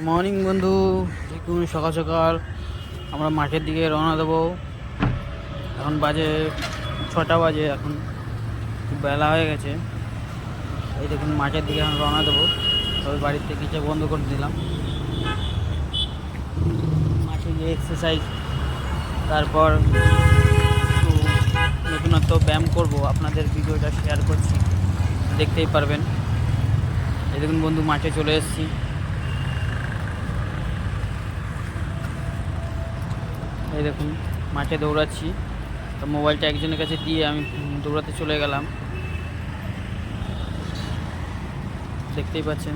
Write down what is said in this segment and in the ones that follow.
Morning বন্ধু, দেখুন সকাল সকাল আমরা মাঠের দিকে রওনা দেবো। এখন বাজে 6টা বাজে, এখন একটু বেলা হয়ে গেছে। এই দেখুন মাঠের দিকে এখন রওনা দেবো। তবে বাড়িতে কিছু বন্ধ করে দিলাম, মাঠে গিয়ে এক্সারসাইজ, তারপর একটু নতুনত্ব ব্যায়াম করব। আপনাদের ভিডিওটা শেয়ার করছি, দেখতেই পারবেন। এই দেখুন বন্ধু, মাঠে চলে এসেছি। এই দেখুন মাঠে দৌড়াচ্ছি, তো মোবাইলটা একজনের কাছে দিয়ে আমি দৌড়াতে চলে গেলাম। দেখতেই পাচ্ছেন,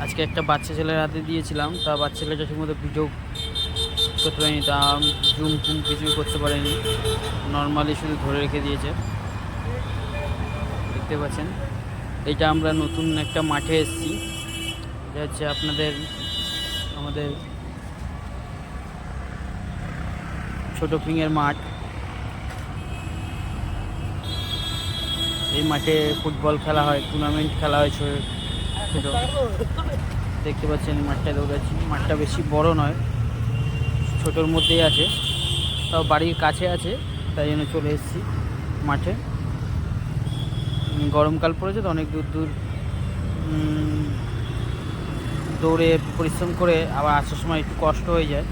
আজকে একটা বাচ্চা ছেলের হাতে দিয়েছিলাম, তা বাচ্চা ছেলেটা ঠিকমতো ভিডিও করতে পারিনি, তা জুম টুম কিছুই করতে পারিনি, নর্মালি শুধু ধরে রেখে দিয়েছে। দেখতে পাচ্ছেন, এইটা আমরা নতুন একটা মাঠে এসেছি। এটা হচ্ছে আমাদের ছোট পিংয়ের মাঠ। এই মাঠে ফুটবল খেলা হয়, টুর্নামেন্ট খেলা হয় ছোটো। দেখতে পাচ্ছেন মাঠটা দৌড়াচ্ছি। মাঠটা বেশি বড় নয়, ছোটোর মধ্যেই আছে, তাও বাড়ির কাছে আছে, তাই জন্য চলে এসেছি মাঠে। গরমকাল পড়েছে তো, অনেক দূর দূর দৌড়ে পরিশ্রম করে আবার আসার সময় একটু কষ্ট হয়ে যায়,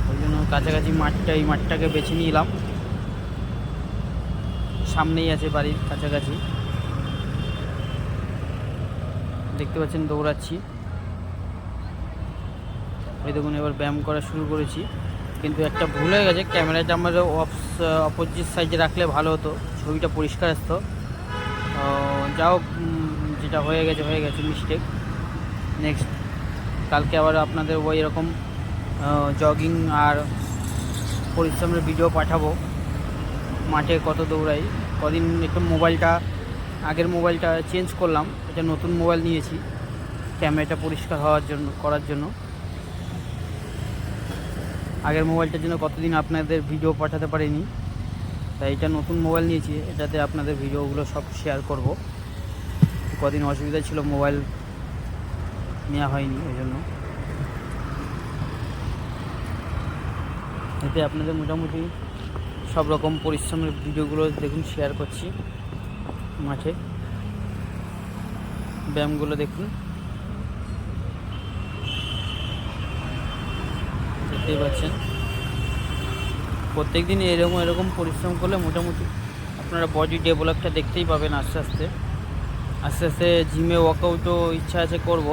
ওই জন্য কাছাকাছি এই মাঠটাকে বেছে নিলাম। সামনেই আছে, বাড়ির কাছাকাছি। দেখতে পাচ্ছেন দৌড়াচ্ছি। এই দেখুন এবার ব্যায়াম করা শুরু করেছি, কিন্তু একটা ভুল হয়ে গেছে, ক্যামেরাটা আমার অপোজিট সাইডে রাখলে ভালো হতো, ছবিটা পরিষ্কার আসতো। যাও, যেটা হয়ে গেছে মিস্টেক। নেক্সট কালকে আবার আপনাদের ওই রকম জগিং আর পরিশ্রমের ভিডিও পাঠাবো, মাঠে কত দৌড়াই। কদিন একটু আগের মোবাইলটা চেঞ্জ করলাম, এটা নতুন মোবাইল নিয়েছি ক্যামেরাটা পরিষ্কার করার জন্য। আগের মোবাইলটার জন্য কতদিন আপনাদের ভিডিও পাঠাতে পারিনি, তাই এটা নতুন মোবাইল নিয়েছি, এটাতে আপনাদের ভিডিওগুলো সব শেয়ার করব। কদিন অসুবিধা ছিল, মোবাইল নেওয়া হয়নি, ওই জন্য। এতে আপনাদের মোটামুটি সব রকম পরিশ্রমের ভিডিওগুলো দেখুন শেয়ার করছি। মাঠে ব্যায়ামগুলো দেখুন, দেখতেই পাচ্ছেন। প্রত্যেক দিন এরকম পরিশ্রম করলে মোটামুটি আপনারা বডি ডেভেলপটা দেখতেই পাবেন। আস্তে আস্তে জিমে ওয়ার্কআউটও ইচ্ছা আছে করব,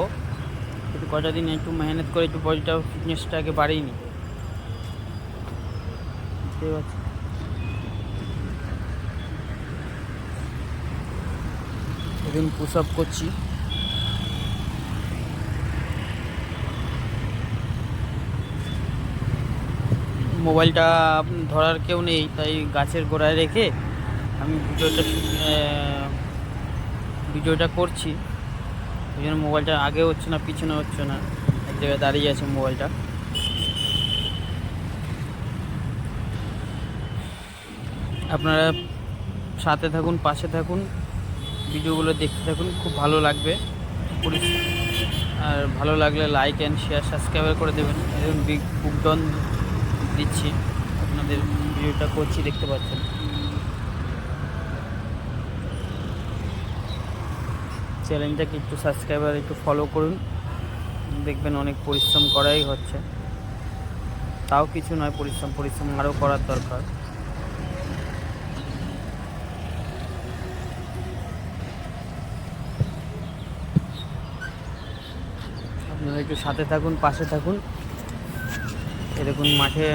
কিন্তু কটা দিন একটু মেহনত করে একটু বডিটা ফিটনেসটাকে বাড়িয়ে নিই। দেখতেই পাচ্ছেন, এখন পুশ আপ করছি। মোবাইলটা ধরার কেউ নেই, তাই গাছের গোড়ায় রেখে আমি ভিডিওটা করছি। ওই জন্য মোবাইলটা আগে হচ্ছে না, পিছনে হচ্ছে না, এক জায়গায় দাঁড়িয়ে আছে মোবাইলটা। আপনারা সাথে থাকুন, পাশে থাকুন, ভিডিওগুলো দেখতে থাকুন, খুব ভালো লাগবে। আর ভালো লাগলে লাইক অ্যান্ড শেয়ার, সাবস্ক্রাইব করে দেবেন। এবং বিগ বুকডন দিচ্ছি, আপনাদের ভিডিওটা করছি, দেখতে পাচ্ছেন। চ্যানেলটাকে একটু সাবস্ক্রাইবার একটু ফলো করুন, দেখবেন অনেক পরিশ্রম করাই হচ্ছে। তাও কিছু নয়, পরিশ্রম আরও করার দরকার। আপনারা একটু সাথে থাকুন, পাশে থাকুন। এরকম মাঠে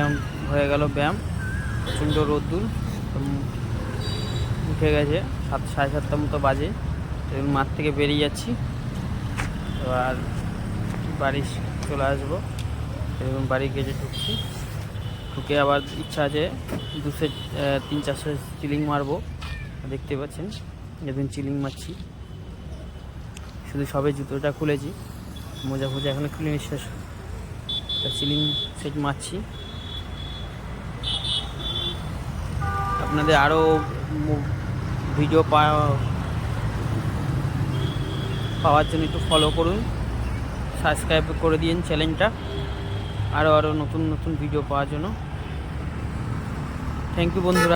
হয়ে গেল ব্যায়াম, প্রচণ্ড রোদ্দুর, উঠে গেছে 7:30 মতো বাজে। এবং মাঠ থেকে বেরিয়ে যাচ্ছি, এবার বাড়ি চলে আসবো। এবং বাড়ি গেটে ঢুকে আবার ইচ্ছা আছে 3-4 সেট চিলিং মারবো। দেখতে পাচ্ছেন যেদিন চিলিং মারছি, শুধু সবে জুতোটা খুলেছি, মোজা এখনো খুলিনি, শেষ চিলিং সেট মারছি। আপনাদের আরও ভিডিও পাওয়ার জন্য একটু ফলো করুন, সাবস্ক্রাইব করে দিন চ্যানেলটা আরও নতুন নতুন ভিডিও পাওয়ার জন্য। থ্যাংক ইউ বন্ধুরা।